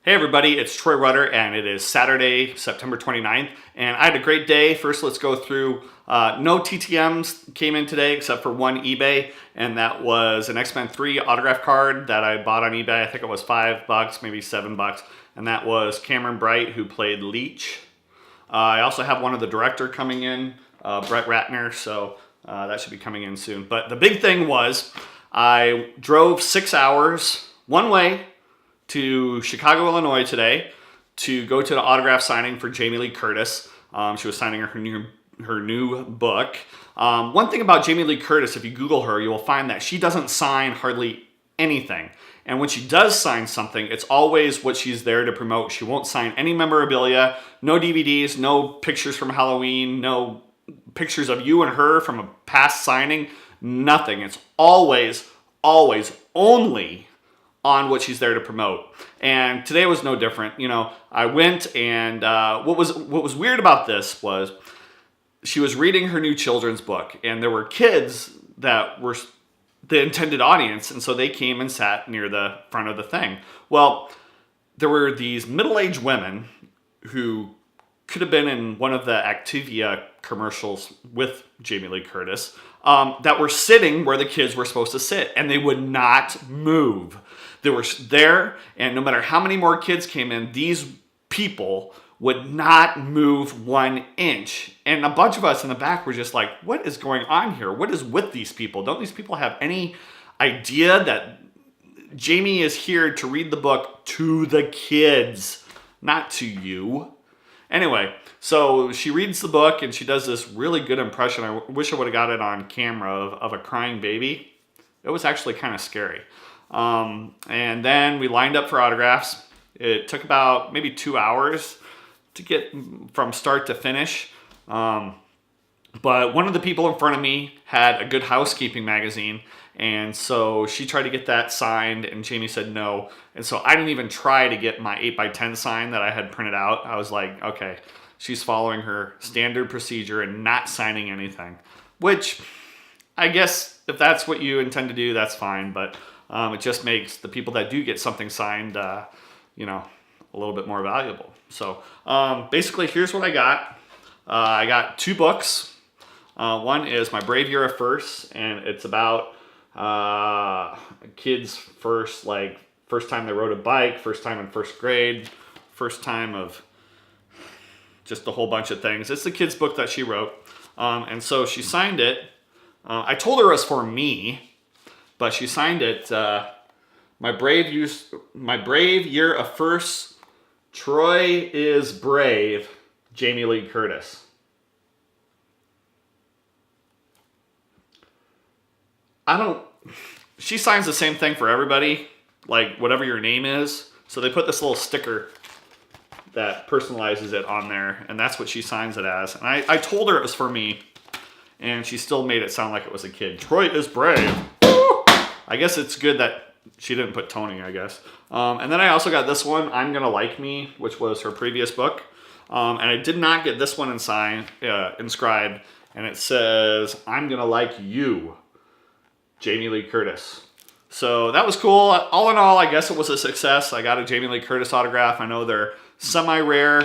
Hey everybody, it's Troy Rudder and it is Saturday, September 29th, and I had a great day. First, let's go through, no TTMs came in today except for one eBay, and that was an X-Men 3 autograph card that I bought on eBay. I think it was $5, maybe $7, and that was Cameron Bright, who played Leech. I also have one of the director coming in, Brett Ratner, so that should be coming in soon. But the big thing was I drove 6 hours one way to Chicago, Illinois today to go to the autograph signing for Jamie Lee Curtis. She was signing her new book. One thing about Jamie Lee Curtis, if you Google her, you will find that she doesn't sign hardly anything. And when she does sign something, it's always what she's there to promote. She won't sign any memorabilia, no DVDs, no pictures from Halloween, no pictures of you and her from a past signing, nothing. It's always only on what she's there to promote. And today was no different. You know, I went and what was weird about this was she was reading her new children's book, and there were kids that were the intended audience, and so they came and sat near the front of the thing. Well, there were these middle-aged women who could have been in one of the Activia commercials with Jamie Lee Curtis that were sitting where the kids were supposed to sit, and they would not move. They were there, and no matter how many more kids came in, these people would not move 1 inch. And a bunch of us in the back were just like, what is going on here? What is with these people? Don't these people have any idea that Jamie is here to read the book to the kids, not to you? Anyway, so she reads the book and she does this really good impression. I wish I would have got it on camera of a crying baby. It was actually kind of scary. And then we lined up for autographs. It took about maybe 2 hours to get from start to finish. But one of the people in front of me had a Good Housekeeping magazine, and so she tried to get that signed, and Jamie said no. And so I didn't even try to get my 8x10 sign that I had printed out. I was like, okay, she's following her standard procedure and not signing anything, which I guess if that's what you intend to do, that's fine. But it just makes the people that do get something signed, you know, a little bit more valuable. So basically, here's what I got. I got 2 books. One is My Brave Year of Firsts, and it's about kids' first time they rode a bike, first time in first grade, first time of just a whole bunch of things. It's the kids' book that she wrote, and so she signed it. I told her it was for me, but she signed it. My brave year of firsts. Troy is brave. Jamie Lee Curtis. She signs the same thing for everybody, like whatever your name is. So they put this little sticker that personalizes it on there, and that's what she signs it as. And I told her it was for me, and she still made it sound like it was a kid. Troy is brave. I guess it's good that she didn't put Tony, I guess. And then I also got this one, I'm Gonna Like Me, which was her previous book. And I did not get this one inscribed, and it says, I'm Gonna Like You, Jamie Lee Curtis. So that was cool. All in all, I guess it was a success. I got a Jamie Lee Curtis autograph. I know they're semi-rare.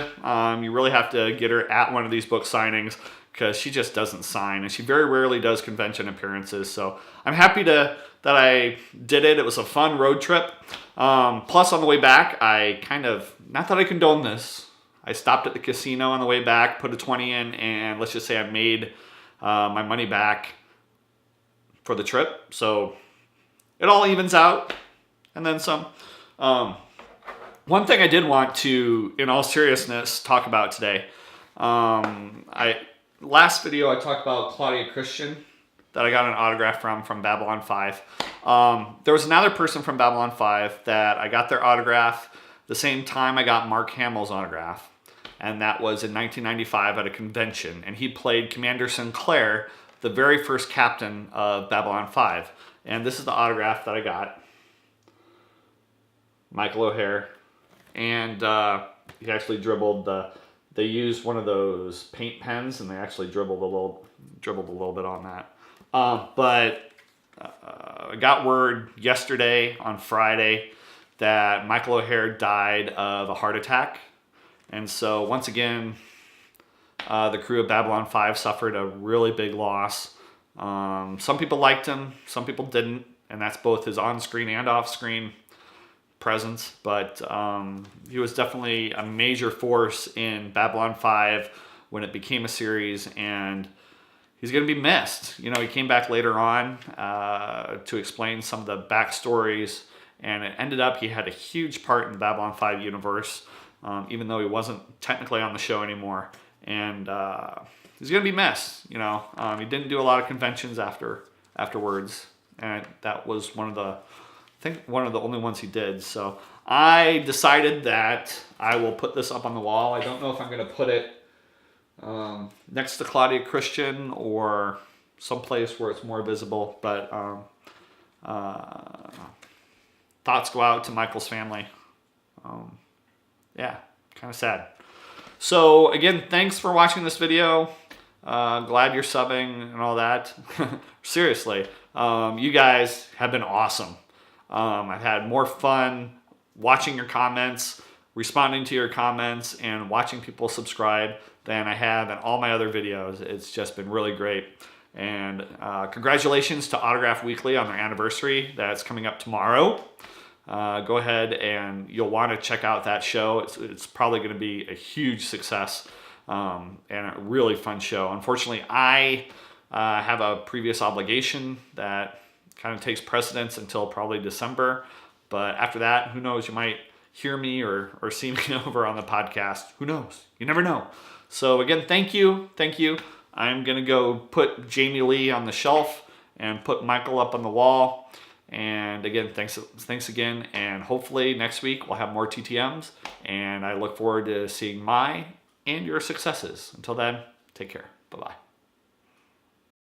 You really have to get her at one of these book signings because she just doesn't sign, and she very rarely does convention appearances. So I'm happy that I did it. It was a fun road trip. Plus, on the way back, not that I condone this, I stopped at the casino on the way back, put a 20 in, and let's just say I made my money back for the trip. So it all evens out, and then some. One thing I did want to, in all seriousness, talk about today. Last video I talked about Claudia Christian that I got an autograph from Babylon 5. There was another person from Babylon 5 that I got their autograph the same time I got Mark Hamill's autograph. And that was in 1995 at a convention. And he played Commander Sinclair, the very first captain of Babylon 5. And this is the autograph that I got. Michael O'Hare. And he actually dribbled they used one of those paint pens, and they actually dribbled a little bit on that. But I got word yesterday on Friday that Michael O'Hare died of a heart attack. And so once again, the crew of Babylon 5 suffered a really big loss. Some people liked him, some people didn't, and that's both his on-screen and off-screen presence. But he was definitely a major force in Babylon 5 when it became a series, and he's going to be missed. You know, he came back later on to explain some of the backstories, and it ended up he had a huge part in the Babylon 5 universe, even though he wasn't technically on the show anymore. And he's going to be missed. You know, he didn't do a lot of conventions afterwards, and that was one of the only ones he did. So I decided that I will put this up on the wall. I don't know if I'm going to put it next to Claudia Christian or someplace where it's more visible, but thoughts go out to Michael's family. Yeah, kind of sad. So again, thanks for watching this video. Glad you're subbing and all that. Seriously, you guys have been awesome. I've had more fun watching your comments, responding to your comments, and watching people subscribe than I have in all my other videos. It's just been really great. And congratulations to Autograph Weekly on their anniversary. That's coming up tomorrow. Go ahead and you'll want to check out that show. It's probably going to be a huge success and a really fun show. Unfortunately, I have a previous obligation that kind of takes precedence until probably December. But after that, who knows? You might hear me or see me over on the podcast. Who knows? You never know. So again, thank you. I'm going to go put Jamie Lee on the shelf and put Michael up on the wall. And again, thanks again. And hopefully next week we'll have more TTMs. And I look forward to seeing my and your successes. Until then, take care. Bye-bye.